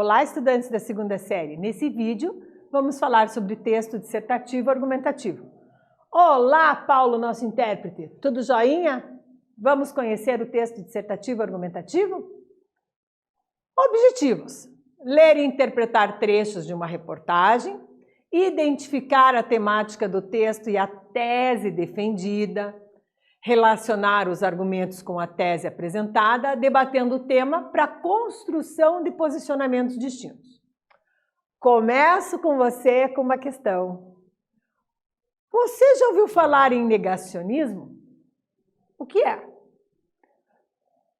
Olá, estudantes da segunda série. Nesse vídeo, vamos falar sobre texto dissertativo argumentativo. Olá, Paulo, nosso intérprete. Tudo joinha? Vamos conhecer o texto dissertativo argumentativo? Objetivos: ler e interpretar trechos de uma reportagem, identificar a temática do texto e a tese defendida, relacionar os argumentos com a tese apresentada, debatendo o tema para a construção de posicionamentos distintos. Começo com você com uma questão. Você já ouviu falar em negacionismo? O que é?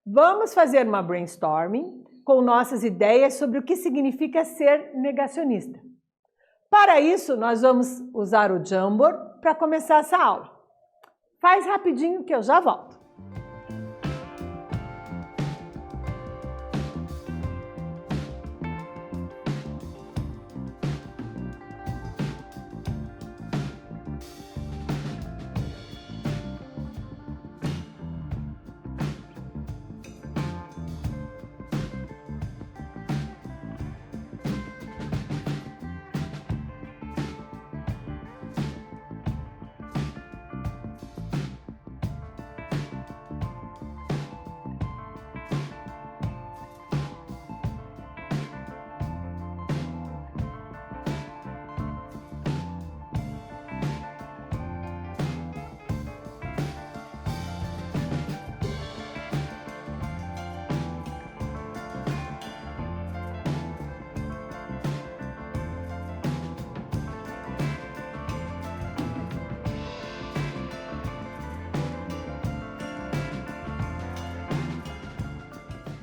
Vamos fazer uma brainstorming com nossas ideias sobre o que significa ser negacionista. Para isso, nós vamos usar o Jamboard para começar essa aula. Faz rapidinho que eu já volto.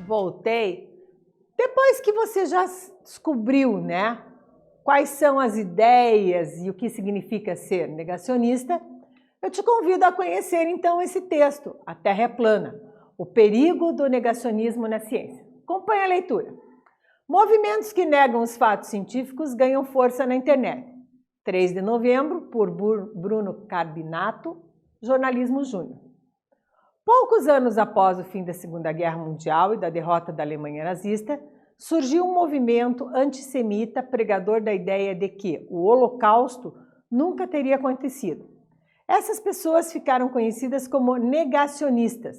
Voltei. Depois que você já descobriu, né, quais são as ideias e o que significa ser negacionista, eu te convido a conhecer então esse texto, A Terra é Plana, o perigo do negacionismo na ciência. Acompanhe a leitura. Movimentos que negam os fatos científicos ganham força na internet. 3 de novembro, por Bruno Carbinato, Jornalismo Júnior. Poucos anos após o fim da Segunda Guerra Mundial e da derrota da Alemanha nazista, surgiu um movimento antissemita pregador da ideia de que o Holocausto nunca teria acontecido. Essas pessoas ficaram conhecidas como negacionistas,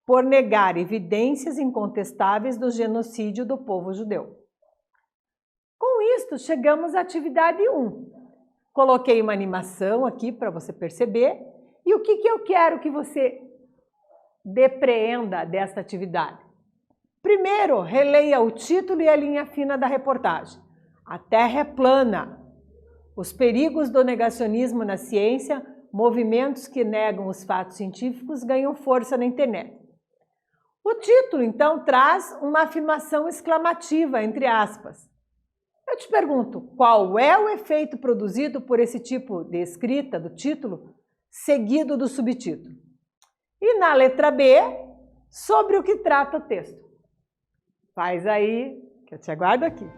por negar evidências incontestáveis do genocídio do povo judeu. Com isto, chegamos à atividade 1. Coloquei uma animação aqui para você perceber. E o que eu quero que você depreenda desta atividade? Primeiro, releia o título e a linha fina da reportagem. A Terra é plana. Os perigos do negacionismo na ciência, movimentos que negam os fatos científicos ganham força na internet. O título, então, traz uma afirmação exclamativa, entre aspas. Eu te pergunto, qual é o efeito produzido por esse tipo de escrita do título, seguido do subtítulo? E na letra B, sobre o que trata o texto. Faz aí, que eu te aguardo aqui.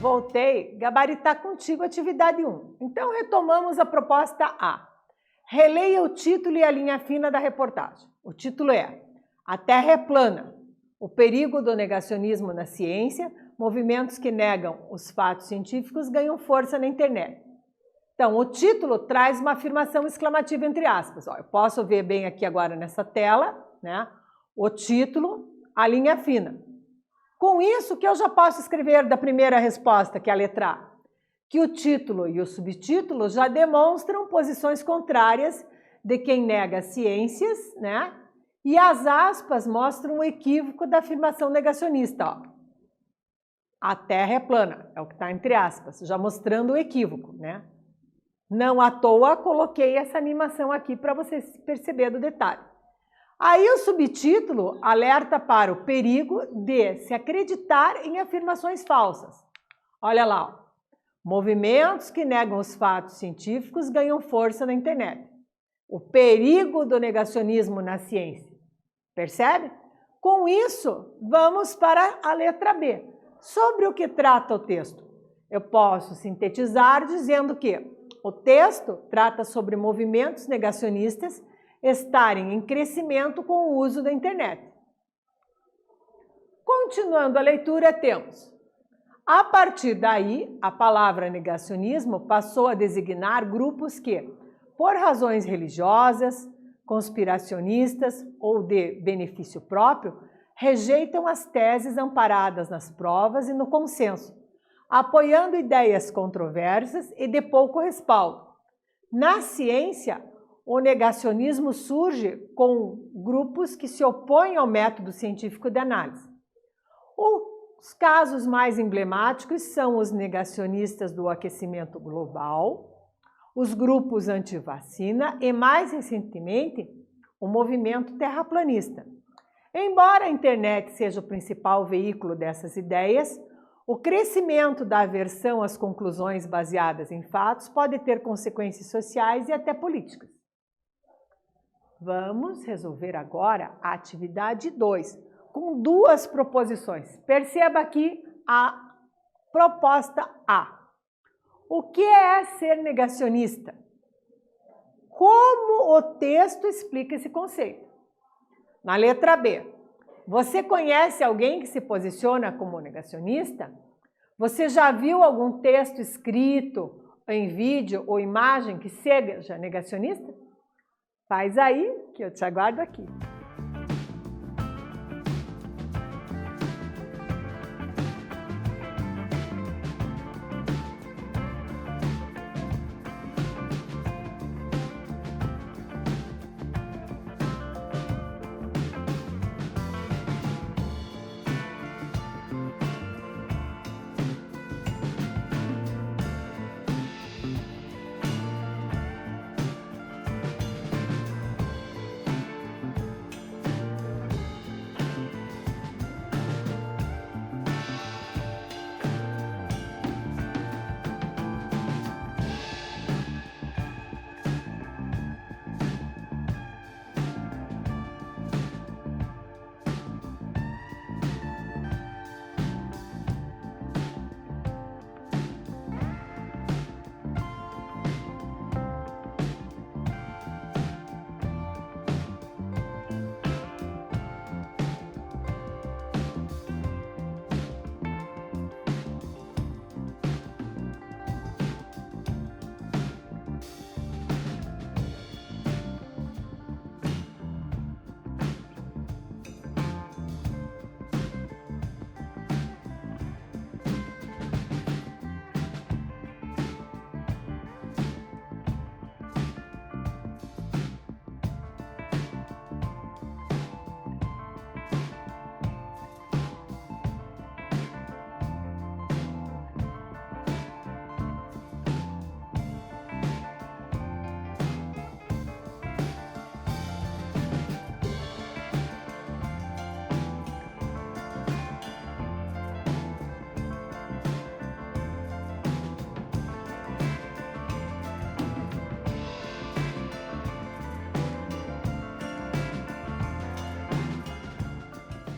Voltei, gabaritar contigo a atividade 1. Então, retomamos a proposta A. Releia o título e a linha fina da reportagem. O título é A Terra é Plana, o perigo do negacionismo na ciência, movimentos que negam os fatos científicos ganham força na internet. Então, o título traz uma afirmação exclamativa entre aspas. Ó, eu posso ver bem aqui agora nessa tela, né? O título, a linha fina. Com isso, que eu já posso escrever da primeira resposta, que é a letra A, que o título e o subtítulo já demonstram posições contrárias de quem nega ciências, né? E as aspas mostram o equívoco da afirmação negacionista, ó. A Terra é plana, é o que está entre aspas, já mostrando o equívoco, né? Não à toa coloquei essa animação aqui para você perceber do detalhe. Aí o subtítulo alerta para o perigo de se acreditar em afirmações falsas. Olha lá, ó. Movimentos que negam os fatos científicos ganham força na internet. O perigo do negacionismo na ciência. Percebe? Com isso, vamos para a letra B. Sobre o que trata o texto? Eu posso sintetizar dizendo que o texto trata sobre movimentos negacionistas estarem em crescimento com o uso da internet. Continuando a leitura, temos: a partir daí, a palavra negacionismo passou a designar grupos que, por razões religiosas, conspiracionistas ou de benefício próprio, rejeitam as teses amparadas nas provas e no consenso, apoiando ideias controversas e de pouco respaldo. Na ciência, o negacionismo surge com grupos que se opõem ao método científico de análise. Os casos mais emblemáticos são os negacionistas do aquecimento global, os grupos anti-vacina e, mais recentemente, o movimento terraplanista. Embora a internet seja o principal veículo dessas ideias, o crescimento da aversão às conclusões baseadas em fatos pode ter consequências sociais e até políticas. Vamos resolver agora a atividade 2, com duas proposições. Perceba aqui a proposta A. O que é ser negacionista? Como o texto explica esse conceito? Na letra B, você conhece alguém que se posiciona como negacionista? Você já viu algum texto escrito em vídeo ou imagem que seja negacionista? Faz aí, que eu te aguardo aqui.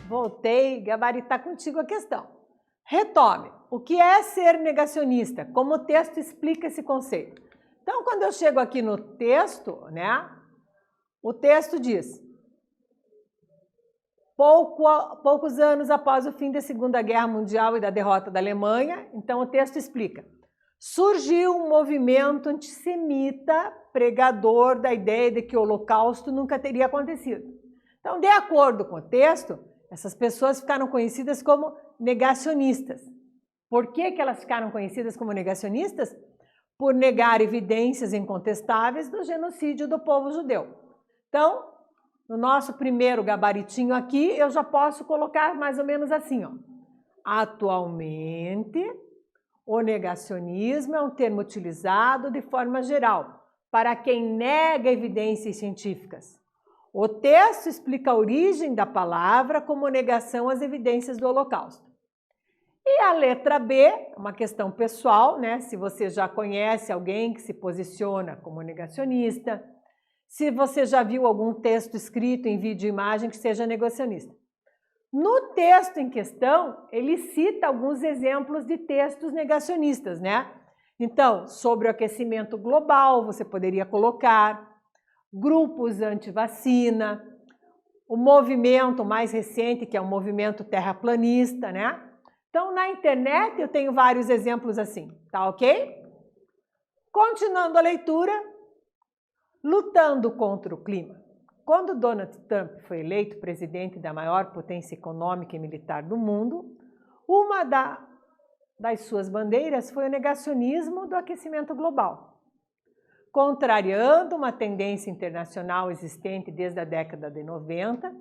Voltei gabaritar contigo a questão. Retome. O que é ser negacionista? Como o texto explica esse conceito? Então, quando eu chego aqui no texto, né? O texto diz: poucos anos após o fim da Segunda Guerra Mundial e da derrota da Alemanha, então o texto explica: surgiu um movimento antissemita pregador da ideia de que o Holocausto nunca teria acontecido. Então, de acordo com o texto, essas pessoas ficaram conhecidas como negacionistas. Por que que elas ficaram conhecidas como negacionistas? Por negar evidências incontestáveis do genocídio do povo judeu. Então, no nosso primeiro gabaritinho aqui, eu já posso colocar mais ou menos assim, ó. Atualmente, o negacionismo é um termo utilizado de forma geral para quem nega evidências científicas. O texto explica a origem da palavra como negação às evidências do Holocausto. E a letra B, uma questão pessoal, né? Se você já conhece alguém que se posiciona como negacionista, se você já viu algum texto escrito em vídeo e imagem que seja negacionista. No texto em questão, ele cita alguns exemplos de textos negacionistas, né? Então, sobre o aquecimento global, você poderia colocar grupos anti-vacina, o movimento mais recente, que é o movimento terraplanista, né? Então, na internet eu tenho vários exemplos assim, tá ok? Continuando a leitura, lutando contra o clima. Quando Donald Trump foi eleito presidente da maior potência econômica e militar do mundo, uma das suas bandeiras foi o negacionismo do aquecimento global, contrariando uma tendência internacional existente desde a década de 90,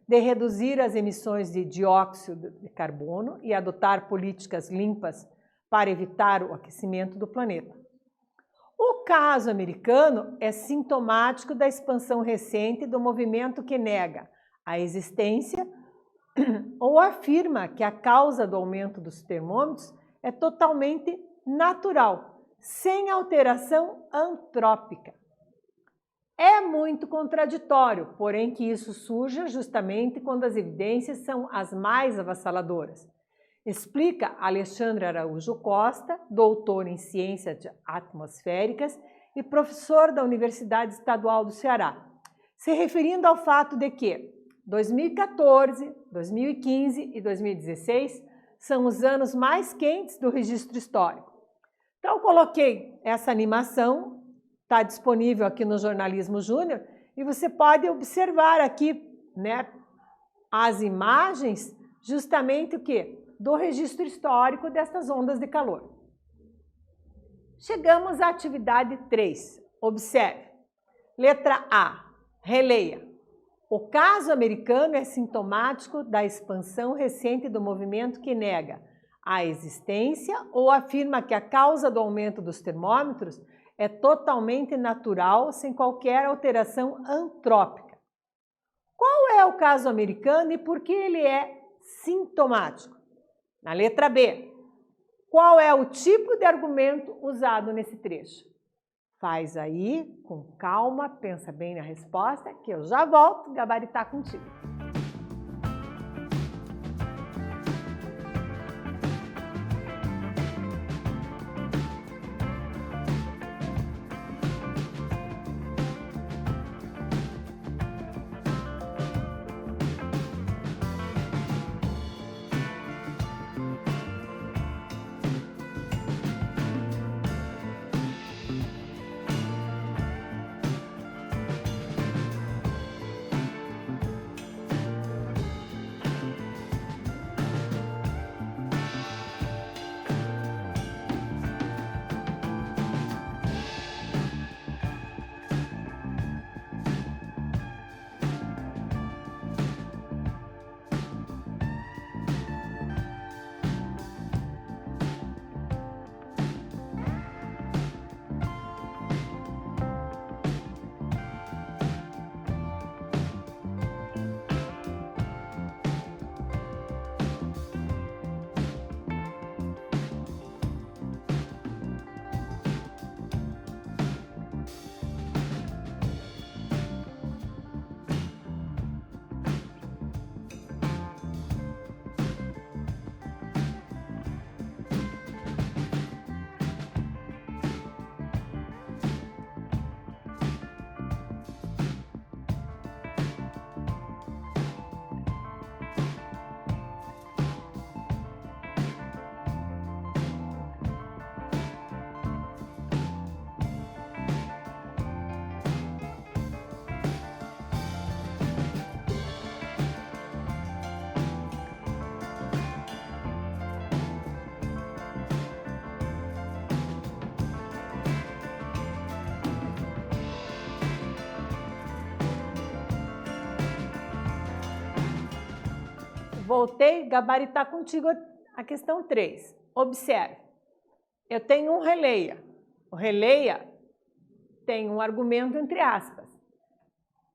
de reduzir as emissões de dióxido de carbono e adotar políticas limpas para evitar o aquecimento do planeta. O caso americano é sintomático da expansão recente do movimento que nega a existência ou afirma que a causa do aumento dos termômetros é totalmente natural, sem alteração antrópica. É muito contraditório, porém que isso surja justamente quando as evidências são as mais avassaladoras. Explica Alexandre Araújo Costa, doutor em Ciências Atmosféricas e professor da Universidade Estadual do Ceará, se referindo ao fato de que 2014, 2015 e 2016 são os anos mais quentes do registro histórico. Então, eu coloquei essa animação, está disponível aqui no Jornalismo Júnior, e você pode observar aqui, né, as imagens, justamente o quê? Do registro histórico destas ondas de calor. Chegamos à atividade 3. Observe. Letra A. Releia. O caso americano é sintomático da expansão recente do movimento que nega a existência ou afirma que a causa do aumento dos termômetros é totalmente natural, sem qualquer alteração antrópica. Qual é o caso americano e por que ele é sintomático? Na letra B, qual é o tipo de argumento usado nesse trecho? Faz aí, com calma, pensa bem na resposta, que eu já volto gabaritar contigo. voltei, gabaritar contigo a questão 3. Observe, eu tenho um releia. O releia tem um argumento entre aspas.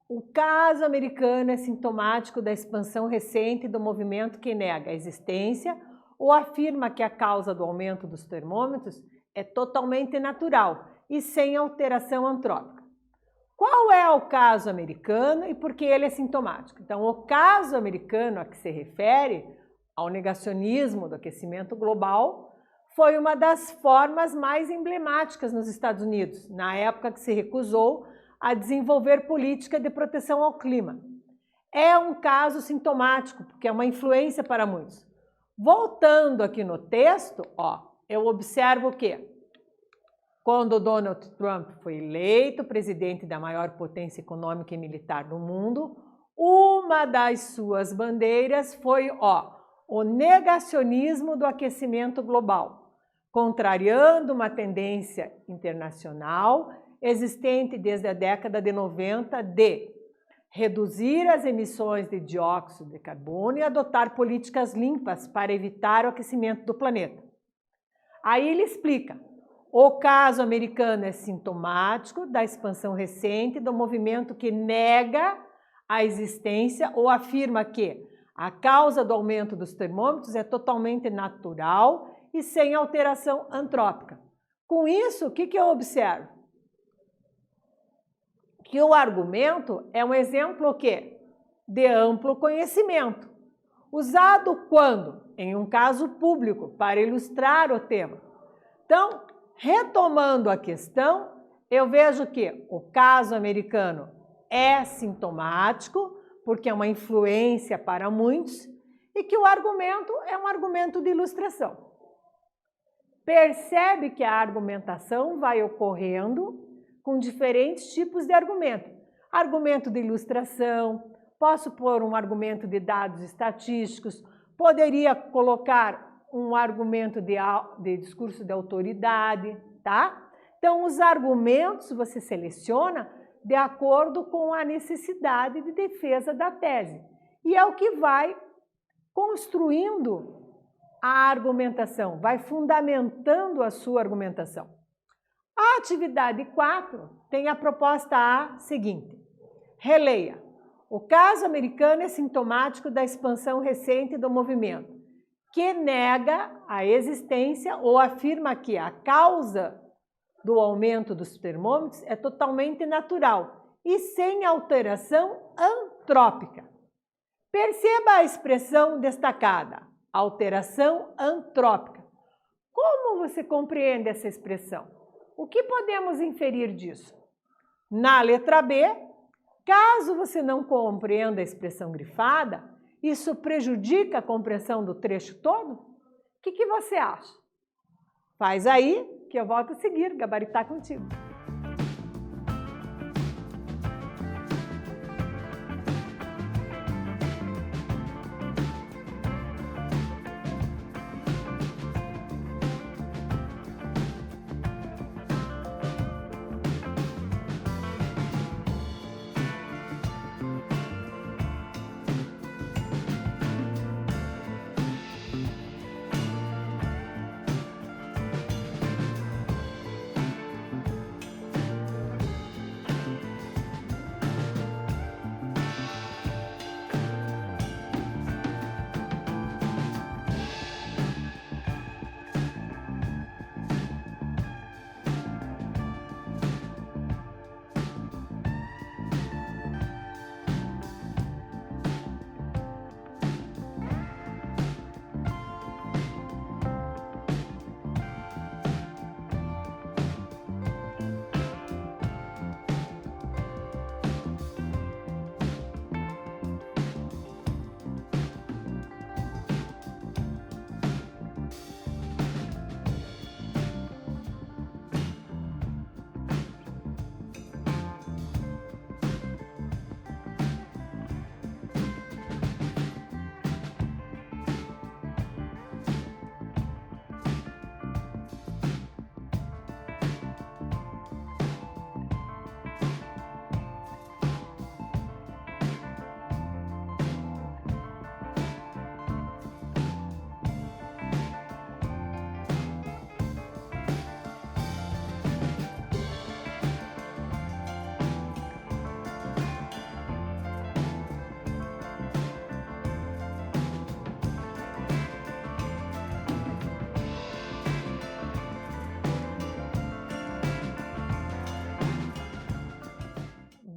O caso americano é sintomático da expansão recente do movimento que nega a existência ou afirma que a causa do aumento dos termômetros é totalmente natural e sem alteração antrópica. Qual é o caso americano e por que ele é sintomático? Então, o caso americano a que se refere ao negacionismo do aquecimento global foi uma das formas mais emblemáticas nos Estados Unidos, na época que se recusou a desenvolver política de proteção ao clima. É um caso sintomático, porque é uma influência para muitos. Voltando aqui no texto, eu observo que quando Donald Trump foi eleito presidente da maior potência econômica e militar do mundo, uma das suas bandeiras foi o negacionismo do aquecimento global, contrariando uma tendência internacional existente desde a década de 90 de reduzir as emissões de dióxido de carbono e adotar políticas limpas para evitar o aquecimento do planeta. Aí ele explica: o caso americano é sintomático da expansão recente do movimento que nega a existência ou afirma que a causa do aumento dos termômetros é totalmente natural e sem alteração antrópica. Com isso, o que eu observo? Que o argumento é um exemplo o quê? De amplo conhecimento, usado quando? Em um caso público, para ilustrar o tema. Então, retomando a questão, eu vejo que o caso americano é sintomático, porque é uma influência para muitos, e que o argumento é um argumento de ilustração. Percebe que a argumentação vai ocorrendo com diferentes tipos de argumento. Argumento de ilustração, posso pôr um argumento de dados estatísticos, poderia colocar um argumento de discurso de autoridade, tá? Então, os argumentos você seleciona de acordo com a necessidade de defesa da tese. E é o que vai construindo a argumentação, vai fundamentando a sua argumentação. A atividade 4 tem a proposta A seguinte. Releia. O caso americano é sintomático da expansão recente do movimento, que nega a existência ou afirma que a causa do aumento dos termômetros é totalmente natural e sem alteração antrópica. Perceba a expressão destacada, alteração antrópica. Como você compreende essa expressão? O que podemos inferir disso? Na letra B, caso você não compreenda a expressão grifada, isso prejudica a compreensão do trecho todo? O que você acha? Faz aí que eu volto a seguir, gabaritar contigo.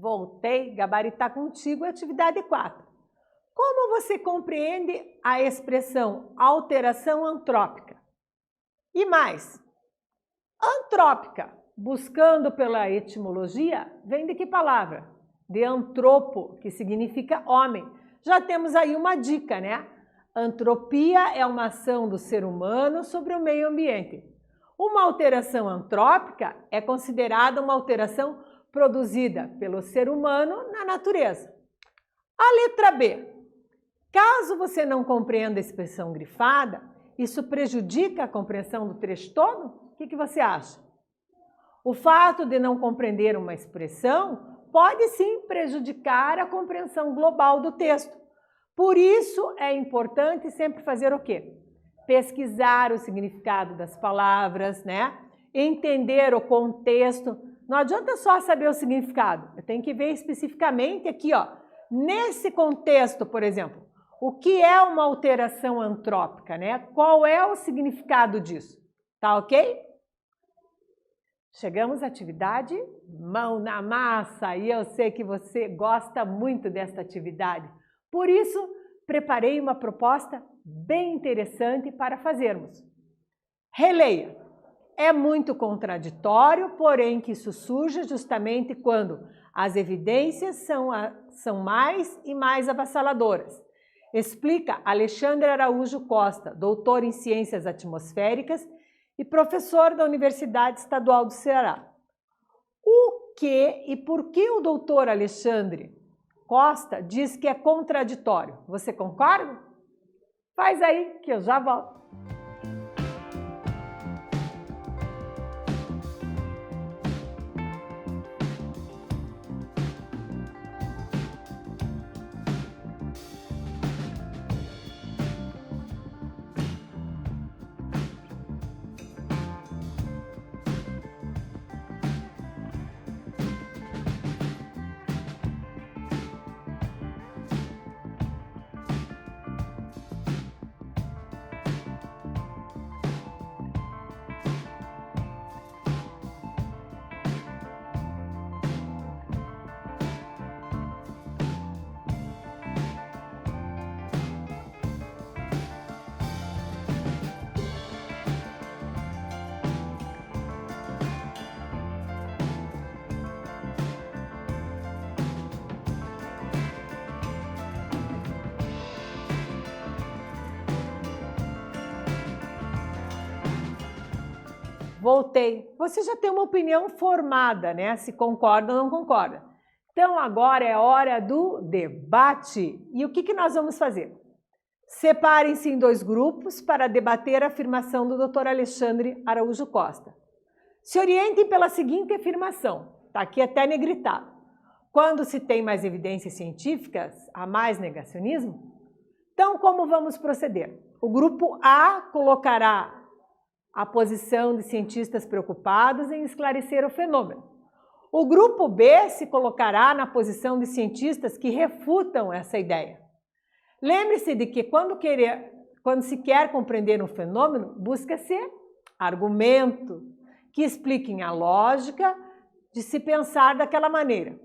Voltei, gabaritar contigo, atividade 4. Como você compreende a expressão alteração antrópica? E mais, antrópica, buscando pela etimologia, vem de que palavra? De antropo, que significa homem. Já temos aí uma dica, né? Antropia é uma ação do ser humano sobre o meio ambiente. Uma alteração antrópica é considerada uma alteração produzida pelo ser humano na natureza. A letra B. Caso você não compreenda a expressão grifada, isso prejudica a compreensão do trecho todo? O que você acha? O fato de não compreender uma expressão pode sim prejudicar a compreensão global do texto. Por isso é importante sempre fazer o quê? Pesquisar o significado das palavras, né? Entender o contexto. Não adianta só saber o significado, eu tenho que ver especificamente aqui, ó, nesse contexto, por exemplo, o que é uma alteração antrópica, né? Qual é o significado disso? Tá ok? Chegamos à atividade mão na massa e eu sei que você gosta muito desta atividade. Por isso, preparei uma proposta bem interessante para fazermos. Releia. É muito contraditório, porém que isso surge justamente quando as evidências são mais e mais avassaladoras. Explica Alexandre Araújo Costa, doutor em Ciências Atmosféricas e professor da Universidade Estadual do Ceará. O que e por que o doutor Alexandre Costa diz que é contraditório? Você concorda? Faz aí que eu já volto. Voltei. Você já tem uma opinião formada, né? Se concorda ou não concorda. Então, agora é hora do debate. E o que nós vamos fazer? Separem-se em 2 grupos para debater a afirmação do Dr. Alexandre Araújo Costa. Se orientem pela seguinte afirmação. Está aqui até negritado. Quando se tem mais evidências científicas, há mais negacionismo? Então, como vamos proceder? O grupo A colocará a posição de cientistas preocupados em esclarecer o fenômeno. O grupo B se colocará na posição de cientistas que refutam essa ideia. Lembre-se de que quando se quer compreender um fenômeno, busca-se argumentos que expliquem a lógica de se pensar daquela maneira.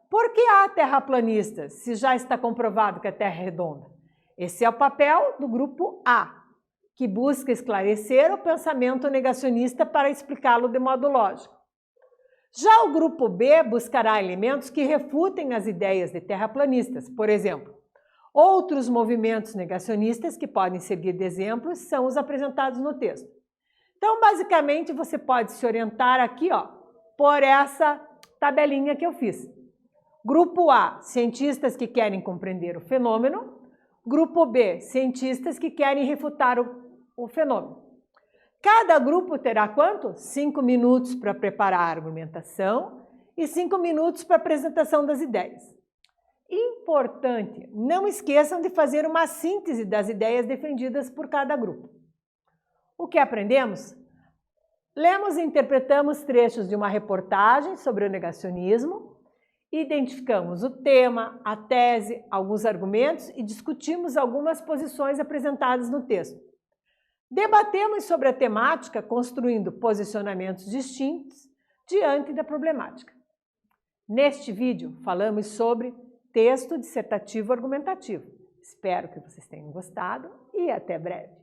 Por que há terraplanistas, se já está comprovado que a Terra é redonda? Esse é o papel do grupo A, que busca esclarecer o pensamento negacionista para explicá-lo de modo lógico. Já o grupo B buscará elementos que refutem as ideias de terraplanistas. Por exemplo, outros movimentos negacionistas que podem servir de exemplos são os apresentados no texto. Então, basicamente, você pode se orientar aqui, ó, por essa tabelinha que eu fiz. Grupo A, cientistas que querem compreender o fenômeno. Grupo B, cientistas que querem refutar o fenômeno. Cada grupo terá quanto? 5 minutos para preparar a argumentação e 5 minutos para a apresentação das ideias. Importante, não esqueçam de fazer uma síntese das ideias defendidas por cada grupo. O que aprendemos? Lemos e interpretamos trechos de uma reportagem sobre o negacionismo, identificamos o tema, a tese, alguns argumentos e discutimos algumas posições apresentadas no texto. Debatemos sobre a temática, construindo posicionamentos distintos diante da problemática. Neste vídeo, falamos sobre texto dissertativo argumentativo. Espero que vocês tenham gostado e até breve.